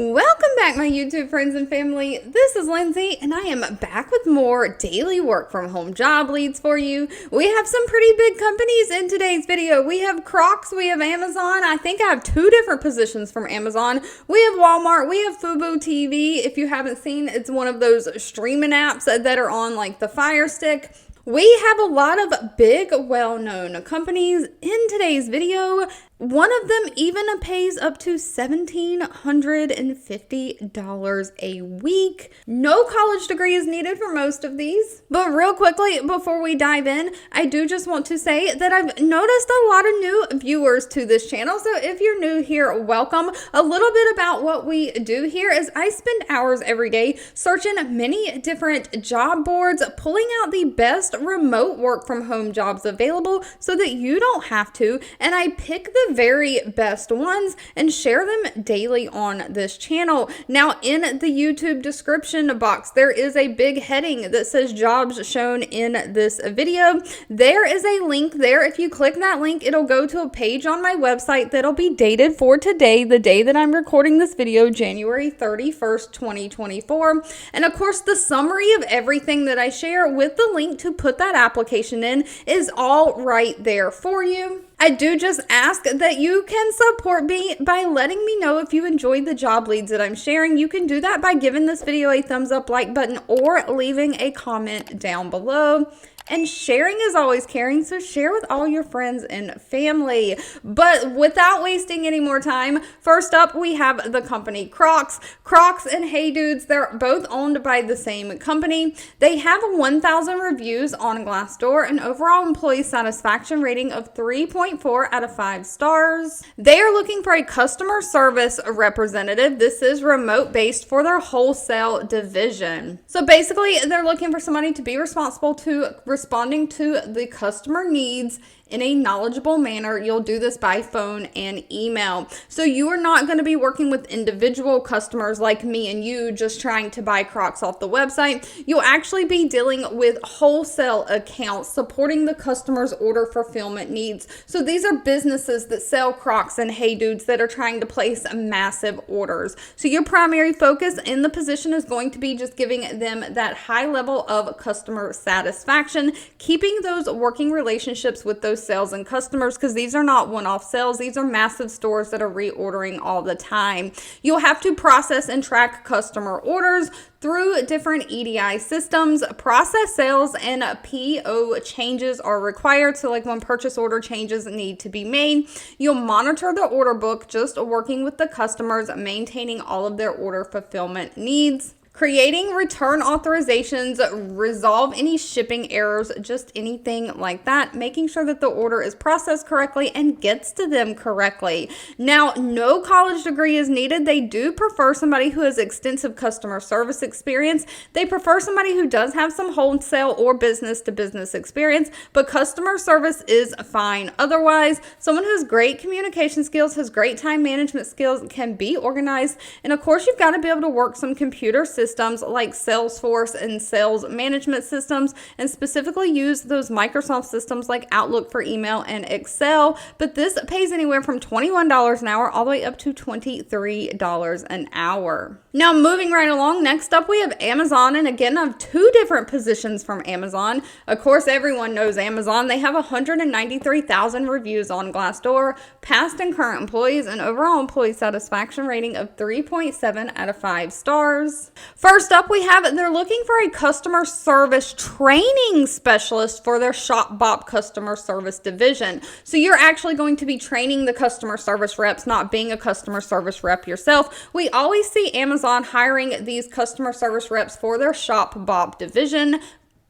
Welcome back, my YouTube friends and family. This is Lindsay, and I am back with more daily work from home job leads for you. We have some pretty big companies in today's video. We have Crocs, we have Amazon. I think I have two different positions from Amazon. We have Walmart, we have Fubo TV. If you haven't seen, it's one of those streaming apps that are on like the Fire Stick. We have a lot of big, well-known companies in today's video. One of them even pays up to $1,750 a week. No college degree is needed for most of these. But real quickly, before we dive in, I do just want to say that I've noticed a lot of new viewers to this channel. So if you're new here, welcome. A little bit about what we do here is I spend hours every day searching many different job boards, pulling out the best remote work from home jobs available so that you don't have to. And I pick the very best ones and share them daily on this channel. Now, in the YouTube description box, there is a big heading that says jobs shown in this video. There is a link there. If you click that link, it'll go to a page on my website that'll be dated for today, the day that I'm recording this video, January 31st, 2024. And of course, the summary of everything that I share with the link to put that application in is all right there for you. I do just ask that you can support me by letting me know if you enjoyed the job leads that I'm sharing. You can do that by giving this video a thumbs up, like button, or leaving a comment down below. And sharing is always caring, so share with all your friends and family. But without wasting any more time, first up we have the company Crocs. Crocs and Hey Dudes, they're both owned by the same company. They have 1,000 reviews on Glassdoor, an overall employee satisfaction rating of 3.4 out of 5 stars. They are looking for a customer service representative. This is remote based for their wholesale division. So basically, they're looking for somebody to be responsible to responding to the customer needs in a knowledgeable manner. You'll do this by phone and email. So you are not going to be working with individual customers like me and you just trying to buy Crocs off the website. You'll actually be dealing with wholesale accounts supporting the customer's order fulfillment needs. So these are businesses that sell Crocs and Hey Dudes that are trying to place massive orders. So your primary focus in the position is going to be just giving them that high level of customer satisfaction, keeping those working relationships with those sales and customers, because these are not one-off sales. These are massive stores that are reordering all the time. You'll have to process and track customer orders through different EDI systems. Process sales and PO changes are required. So like when purchase order changes need to be made, you'll monitor the order book, just working with the customers, maintaining all of their order fulfillment needs. Creating return authorizations, resolve any shipping errors, just anything like that, making sure that the order is processed correctly and gets to them correctly. Now, no college degree is needed. They do prefer somebody who has extensive customer service experience. They prefer somebody who does have some wholesale or business-to-business experience, but customer service is fine. Otherwise, someone who has great communication skills, has great time management skills, can be organized, and of course, you've got to be able to work some computer systems like Salesforce and sales management systems, and specifically use those Microsoft systems like Outlook for email and Excel. But this pays anywhere from $21 an hour all the way up to $23 an hour. Now, moving right along, next up we have Amazon, and again, I have two different positions from Amazon. Of course, everyone knows Amazon. They have 193,000 reviews on Glassdoor, past and current employees, and overall employee satisfaction rating of 3.7 out of 5 stars. First up, they're looking for a customer service training specialist for their ShopBop customer service division. So you're actually going to be training the customer service reps, not being a customer service rep yourself. We always see Amazon hiring these customer service reps for their ShopBop division,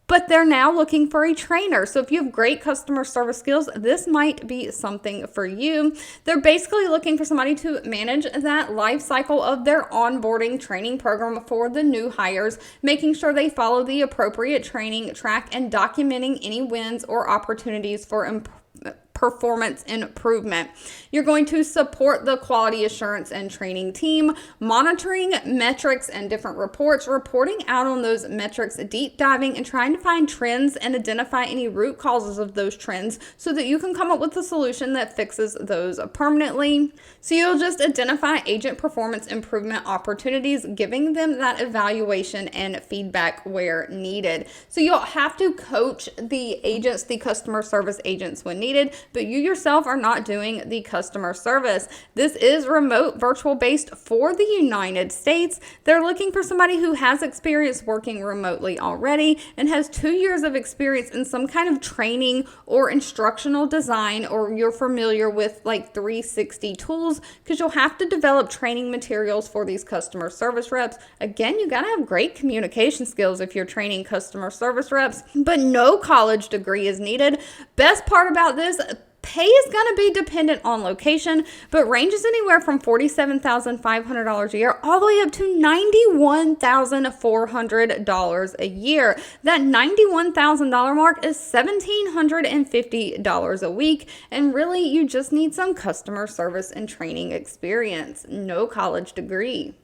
but they're now looking for a trainer. So if you have great customer service skills, this might be something for you. They're basically looking for somebody to manage that life cycle of their onboarding training program for the new hires, making sure they follow the appropriate training track and documenting any wins or opportunities for performance improvement. You're going to support the quality assurance and training team, monitoring metrics and different reports, reporting out on those metrics, deep diving and trying to find trends and identify any root causes of those trends so that you can come up with a solution that fixes those permanently. So you'll just identify agent performance improvement opportunities, giving them that evaluation and feedback where needed. So you'll have to coach the agents, the customer service agents when needed, but you yourself are not doing the customer service. This is remote, virtual based for the United States. They're looking for somebody who has experience working remotely already and has 2 years of experience in some kind of training or instructional design, or you're familiar with like 360 tools, because you'll have to develop training materials for these customer service reps. Again, you got to have great communication skills if you're training customer service reps, but no college degree is needed. Best part about this, pay is going to be dependent on location, but ranges anywhere from $47,500 a year all the way up to $91,400 a year. That $91,000 mark is $1,750 a week, and really you just need some customer service and training experience, no college degree.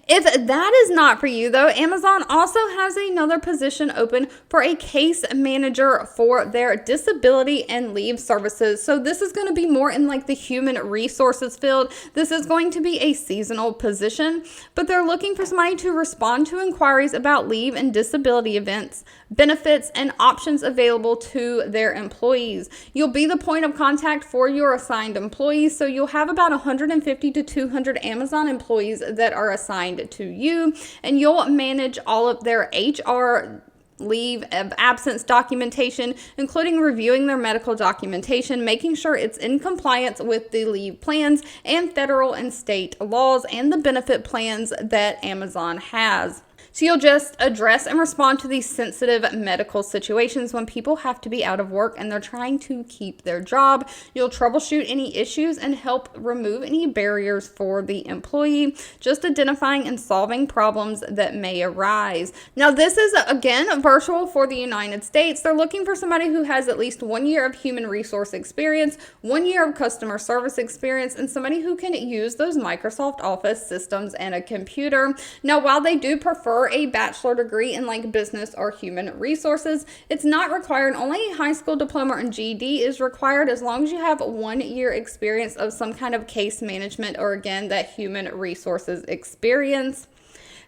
If that is not for you though, Amazon also has another position open for a case manager for their disability and leave services. So this is going to be more in like the human resources field. This is going to be a seasonal position, but they're looking for somebody to respond to inquiries about leave and disability events, benefits, and options available to their employees. You'll be the point of contact for your assigned employees. So you'll have about 150 to 200 Amazon employees that are assigned to you, and you'll manage all of their HR, leave of absence documentation, including reviewing their medical documentation, making sure it's in compliance with the leave plans and federal and state laws and the benefit plans that Amazon has. So you'll just address and respond to these sensitive medical situations when people have to be out of work and they're trying to keep their job. You'll troubleshoot any issues and help remove any barriers for the employee, just identifying and solving problems that may arise. Now, this is, again, virtual for the United States. They're looking for somebody who has at least 1 year of human resource experience, 1 year of customer service experience, and somebody who can use those Microsoft Office systems and a computer. Now, while they do prefer a bachelor degree in like business or human resources, it's not required. Only a high school diploma and GED is required as long as you have 1 year experience of some kind of case management or, again, that human resources experience.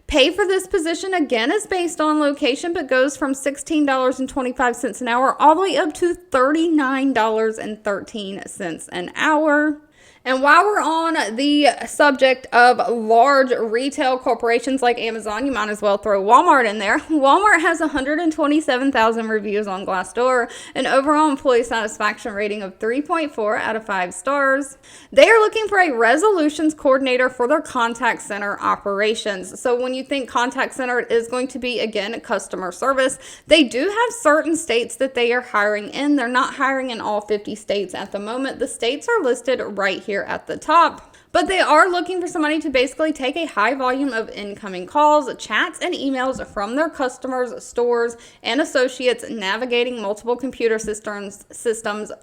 Pay for this position, again, is based on location, but goes from $16.25 an hour all the way up to $39.13 an hour. And while we're on the subject of large retail corporations like Amazon, you might as well throw Walmart in there. Walmart has 127,000 reviews on Glassdoor, an overall employee satisfaction rating of 3.4 out of 5 stars. They are looking for a resolutions coordinator for their contact center operations. So when you think contact center, it is going to be, again, customer service. They do have certain states that they are hiring in. They're not hiring in all 50 states at the moment. The states are listed right here at the top. But they are looking for somebody to basically take a high volume of incoming calls, chats, and emails from their customers, stores, and associates, navigating multiple computer systems,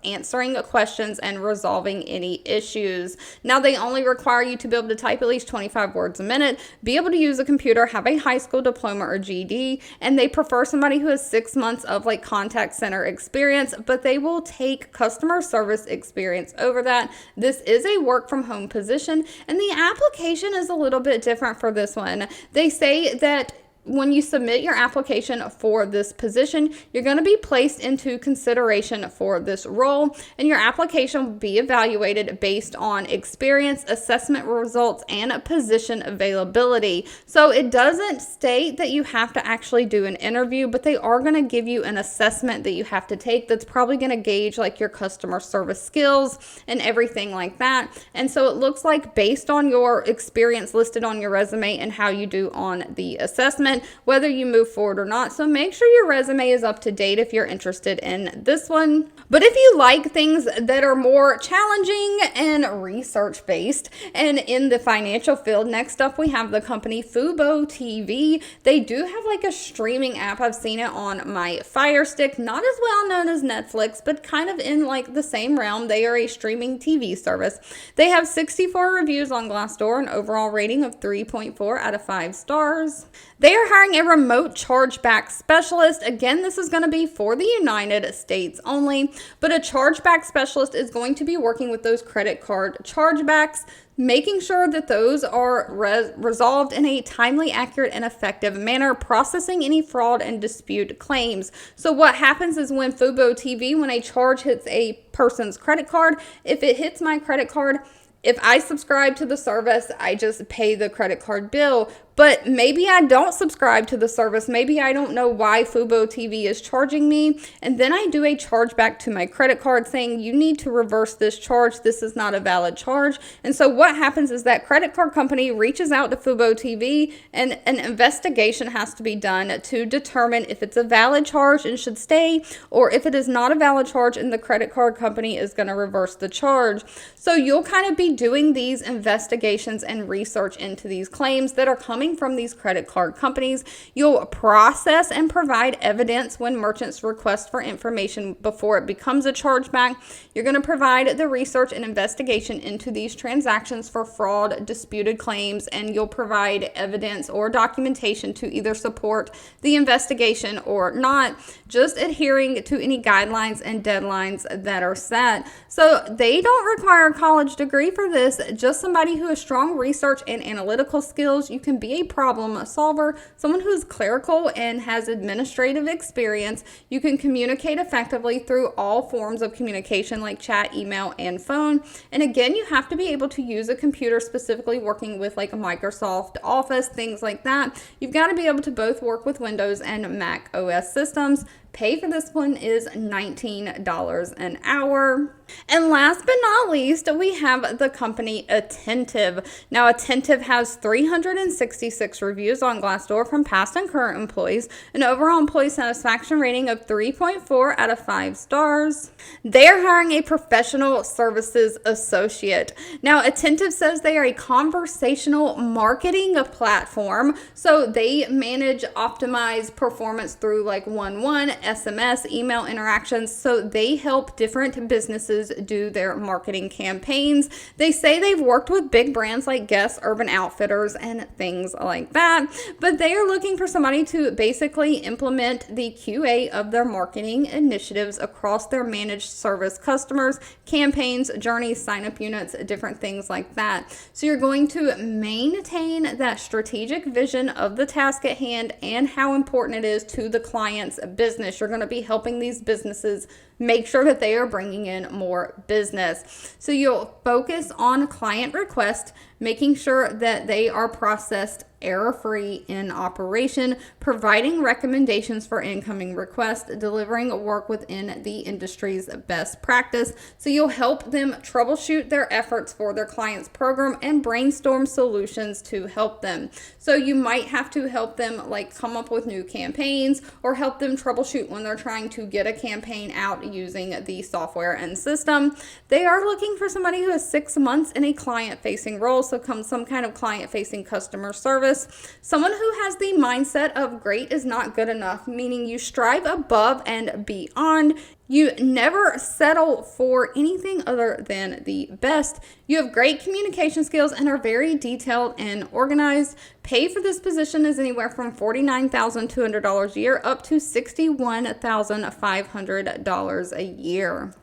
answering questions, and resolving any issues. Now, they only require you to be able to type at least 25 words a minute, be able to use a computer, have a high school diploma or GED, and they prefer somebody who has 6 months of like contact center experience, but they will take customer service experience over that. This is a work from home position, and the application is a little bit different for this one. They say that when you submit your application for this position, you're going to be placed into consideration for this role, and your application will be evaluated based on experience, assessment results, and position availability. So it doesn't state that you have to actually do an interview, but they are going to give you an assessment that you have to take that's probably going to gauge like your customer service skills and everything like that. And so it looks like based on your experience listed on your resume and how you do on the assessment, determine whether you move forward or not. So make sure your resume is up to date if you're interested in this one. But if you like things that are more challenging and research based and in the financial field, next up we have the company Fubo TV. They do have like a streaming app. I've seen it on my Fire Stick, not as well known as Netflix, but kind of in like the same realm. They are a streaming TV service. They have 64 reviews on Glassdoor, an overall rating of 3.4 out of 5 stars. They are hiring a remote chargeback specialist. Again, this is going to be for the United States only, but a chargeback specialist is going to be working with those credit card chargebacks, making sure that those are resolved in a timely, accurate, and effective manner, processing any fraud and dispute claims. So what happens is when Fubo TV, when a charge hits a person's credit card, if it hits my credit card, if I subscribe to the service, I just pay the credit card bill. But maybe I don't subscribe to the service. Maybe I don't know why Fubo TV is charging me. And then I do a chargeback to my credit card saying, you need to reverse this charge. This is not a valid charge. And so what happens is that credit card company reaches out to Fubo TV and an investigation has to be done to determine if it's a valid charge and should stay, or if it is not a valid charge and the credit card company is going to reverse the charge. So you'll kind of be doing these investigations and research into these claims that are coming from these credit card companies. You'll process and provide evidence when merchants request for information before it becomes a chargeback. You're going to provide the research and investigation into these transactions for fraud, disputed claims, and you'll provide evidence or documentation to either support the investigation or not, just adhering to any guidelines and deadlines that are set. So they don't require a college degree for this, just somebody who has strong research and analytical skills. You can be a problem solver, someone who's clerical and has administrative experience. You can communicate effectively through all forms of communication like chat, email, and phone. And again, you have to be able to use a computer, specifically working with like a Microsoft Office, things like that. You've got to be able to both work with Windows and Mac OS systems. Pay for this one is $19 an hour. And last but not least, we have the company Attentive. Now, Attentive has 366 reviews on Glassdoor from past and current employees, an overall employee satisfaction rating of 3.4 out of 5 stars. They are hiring a professional services associate. Now, Attentive says they are a conversational marketing platform, so they manage, optimize performance through like one-on-one, SMS, email interactions. So they help different businesses do their marketing campaigns. They say they've worked with big brands like Guess, Urban Outfitters, and things like that. But they are looking for somebody to basically implement the QA of their marketing initiatives across their managed service customers, campaigns, journeys, sign-up units, different things like that. So you're going to maintain that strategic vision of the task at hand and how important it is to the client's business. You're going to be helping these businesses make sure that they are bringing in more business. So you'll focus on client request, making sure that they are processed error-free in operation, providing recommendations for incoming requests, delivering work within the industry's best practice. So you'll help them troubleshoot their efforts for their client's program and brainstorm solutions to help them. So you might have to help them like come up with new campaigns or help them troubleshoot when they're trying to get a campaign out using the software and system. They are looking for somebody who has 6 months in a client-facing role, so some kind of client-facing customer service. Someone who has the mindset of great is not good enough, meaning you strive above and beyond. You never settle for anything other than the best. You have great communication skills and are very detailed and organized. Pay for this position is anywhere from $49,200 a year up to $61,500 a year.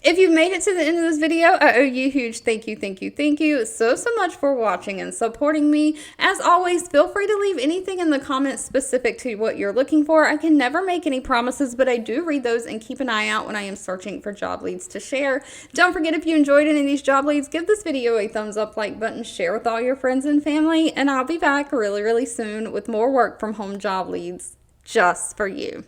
If you've made it to the end of this video, I owe you a huge thank you so much for watching and supporting me. As always, feel free to leave anything in the comments specific to what you're looking for. I can never make any promises, but I do read those and keep an eye out when I am searching for job leads to share. Don't forget, if you enjoyed any of these job leads, give this video a thumbs up, like button, share with all your friends and family, and I'll be back really soon with more work from home job leads just for you.